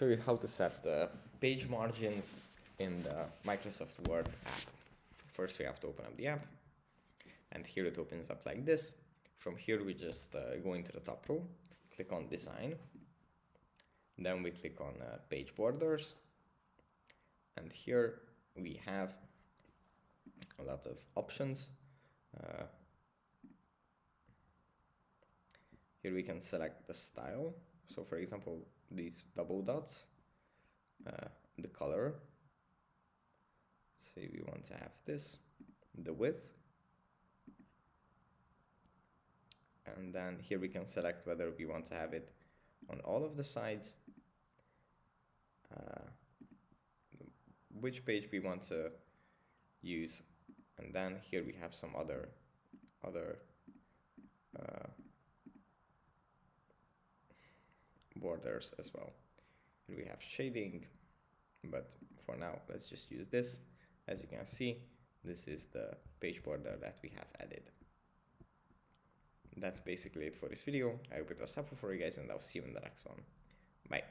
Show you how to set page margins in the Microsoft Word app. First, we have to open up the app, and here it opens up like this. From here, we just go into the top row, click on Design, then we click on Page Borders, and here we have a lot of options. Here we can select the style. So for example, these double dots, the color, say we want to have this, the width, and then here we can select whether we want to have it on all of the sides, which page we want to use, and then here we have some other borders as well. Here we have shading, but for now let's just use this. As you can see, this is the page border that we have added. That's basically it for this video. I hope it was helpful for you guys, and I'll see you in the next one. Bye.